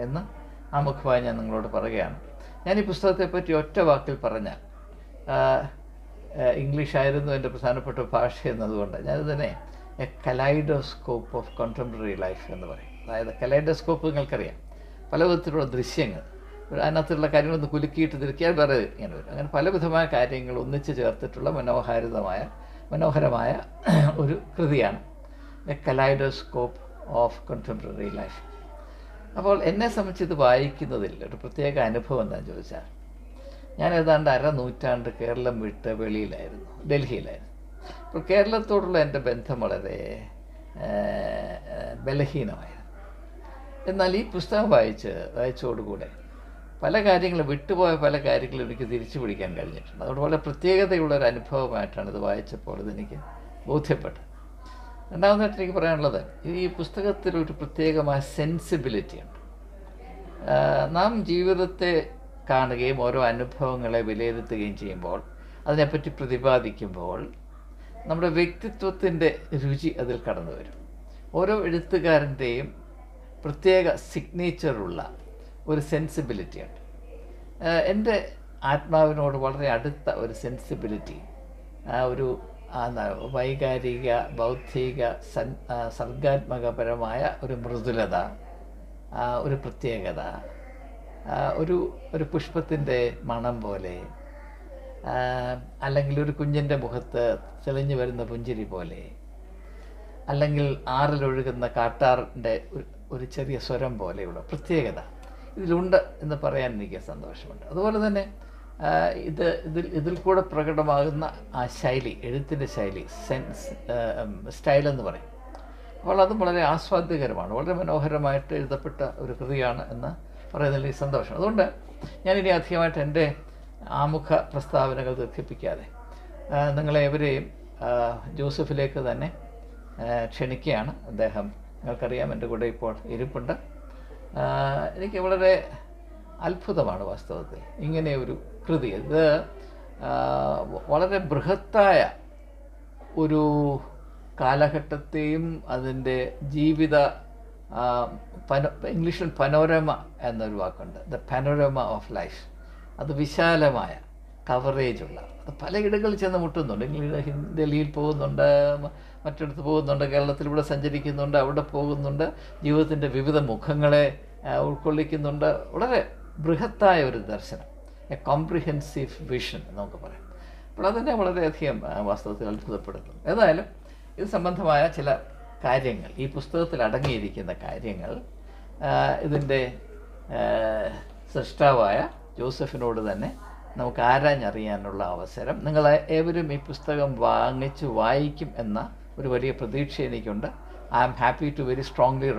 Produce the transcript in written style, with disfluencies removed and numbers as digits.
എന്ന് ആമുഖമായി ഞാൻ നിങ്ങളോട് പറയുകയാണ്. ഞാൻ ഈ പുസ്തകത്തെപ്പറ്റി ഒറ്റ വാക്കിൽ പറഞ്ഞാൽ, ഇംഗ്ലീഷായിരുന്നു എൻ്റെ പ്രധാനപ്പെട്ട ഭാഷ എന്നതുകൊണ്ട് ഞാനിതിനെ a kaleidoscope of contemporary life എന്ന് പറയും. അതായത് കലൈഡോസ്കോപ്പ് നിങ്ങൾക്കറിയാം, പല വിധത്തിലുള്ള ദൃശ്യങ്ങൾ, അതിനകത്തുള്ള കാര്യങ്ങളൊന്ന് കുലുക്കിയിട്ട് തിരിക്കാൻ വേറെ ഇങ്ങനെ വരും. അങ്ങനെ പലവിധമായ കാര്യങ്ങൾ ഒന്നിച്ച് ചേർത്തിട്ടുള്ള മനോഹരമായ ഒരു കൃതിയാണ് A kaleidoscope of contemporary life. അപ്പോൾ എന്നെ സംബന്ധിച്ച് ഇത് വായിക്കുന്നതിൽ ഒരു പ്രത്യേക അനുഭവം എന്താണെന്ന് ചോദിച്ചാൽ, ഞാൻ ഏതാണ്ട് നൂറ്റാണ്ട് കേരളം വിട്ട് വെളിയിലായിരുന്നു, ഡൽഹിയിലായിരുന്നു. അപ്പോൾ കേരളത്തോടുള്ള എൻ്റെ ബന്ധം വളരെ ബലഹീനമായിരുന്നു. എന്നാൽ ഈ പുസ്തകം വായിച്ചോടുകൂടെ പല കാര്യങ്ങളും വിട്ടുപോയ പല കാര്യങ്ങളും എനിക്ക് തിരിച്ചു പിടിക്കാൻ കഴിഞ്ഞിട്ടുണ്ട്. അതുകൊണ്ട് വളരെ പ്രത്യേകതയുള്ളൊരു അനുഭവമായിട്ടാണ് ഇത് വായിച്ചപ്പോൾ ഇതെനിക്ക് ബോധ്യപ്പെട്ടത്. രണ്ടാമതായിട്ട് എനിക്ക് പറയാനുള്ളത്, ഈ പുസ്തകത്തിലൊരു പ്രത്യേകമായ സെൻസിബിലിറ്റി ഉണ്ട്. നാം ജീവിതത്തെ കാണുകയും ഓരോ അനുഭവങ്ങളെ വിലയിരുത്തുകയും ചെയ്യുമ്പോൾ, അതിനെപ്പറ്റി പ്രതിപാദിക്കുമ്പോൾ നമ്മുടെ വ്യക്തിത്വത്തിൻ്റെ രുചി അതിൽ കടന്നു വരും. ഓരോ എഴുത്തുകാരൻ്റെയും പ്രത്യേക സിഗ്നേച്ചറുള്ള ഒരു സെൻസിബിലിറ്റിയുണ്ട്. എൻ്റെ ആത്മാവിനോട് വളരെ അടുത്ത ഒരു സെൻസിബിലിറ്റി, ഒരു വൈകാരിക, ബൗദ്ധിക, സർഗാത്മകപരമായ ഒരു മൃദുലത, ഒരു പ്രത്യേകത, ഒരു പുഷ്പത്തിൻ്റെ മണം പോലെ, അല്ലെങ്കിൽ ഒരു കുഞ്ഞിൻ്റെ മുഖത്ത് തെളിഞ്ഞു വരുന്ന പുഞ്ചിരി പോലെ, അല്ലെങ്കിൽ ആറിലൊഴുകുന്ന കാട്ടാറിൻ്റെ ഒരു ചെറിയ സ്വരം പോലെയുള്ള പ്രത്യേകത ഇതിലുണ്ട് എന്ന് പറയാൻ എനിക്ക് സന്തോഷമുണ്ട്. അതുപോലെ തന്നെ ഇതിൽ കൂടെ പ്രകടമാകുന്ന ആ ശൈലി, എഴുത്തിൻ്റെ ശൈലി, സ്റ്റൈലെന്ന് പറയും. അപ്പോൾ അതും വളരെ ആസ്വാദ്യകരമാണ്, വളരെ മനോഹരമായിട്ട് എഴുതപ്പെട്ട ഒരു കൃതിയാണ് എന്ന് പറയുന്നതിൽ എനിക്ക് സന്തോഷം. അതുകൊണ്ട് ഞാനിനി അധികമായിട്ട് എൻ്റെ ആമുഖ പ്രസ്താവനകൾ ദീർഘിപ്പിക്കാതെ നിങ്ങളെവരെയും ജോസഫിലേക്ക് തന്നെ ക്ഷണിക്കുകയാണ്. അദ്ദേഹം നിങ്ങൾക്കറിയാം എൻ്റെ കൂടെ ഇപ്പോൾ ഇരിപ്പുണ്ട്. എനിക്ക് വളരെ അത്ഭുതമാണ് വാസ്തവത്തിൽ ഇങ്ങനെ ഒരു കൃതി. ഇത് വളരെ ബൃഹത്തായ ഒരു കാലഘട്ടത്തെയും അതിൻ്റെ ജീവിത, ഇംഗ്ലീഷിൽ പനോരമ എന്നൊരു വാക്കുണ്ട്, ദ പനോരമ ഓഫ് ലൈഫ്. അത് വിശാലമായ കവറേജുള്ള, അത് പലയിടങ്ങളിൽ ചെന്ന് മുട്ടുന്നുണ്ട്. ഡൽഹിയിൽ പോകുന്നുണ്ട്, മറ്റിടത്ത് പോകുന്നുണ്ട്, കേരളത്തിലൂടെ സഞ്ചരിക്കുന്നുണ്ട്, അവിടെ പോകുന്നുണ്ട്, ജീവിതത്തിൻ്റെ വിവിധ മുഖങ്ങളെ ഉൾക്കൊള്ളിക്കുന്നുണ്ട്. വളരെ ബൃഹത്തായ ഒരു ദർശനം, എ കോംപ്രിഹെൻസീവ് വിഷൻ നമുക്ക് പറയാം. അപ്പോൾ അതെന്നെ വളരെയധികം വാസ്തവത്തിൽ അത്ഭുതപ്പെടുത്തുന്നു. ഏതായാലും ഇത് സംബന്ധമായ ചില കാര്യങ്ങൾ, ഈ പുസ്തകത്തിൽ അടങ്ങിയിരിക്കുന്ന കാര്യങ്ങൾ ഇതിൻ്റെ സൃഷ്ടാവായ ജോസഫിനോട് തന്നെ നമുക്ക് ആരാഞ്ഞറിയാനുള്ള അവസരം, നിങ്ങൾ ഏവരും ഈ പുസ്തകം വാങ്ങിച്ച് വായിക്കും എന്ന ഒരു വലിയ പ്രതീക്ഷ എനിക്കുണ്ട്. I am happy to very strongly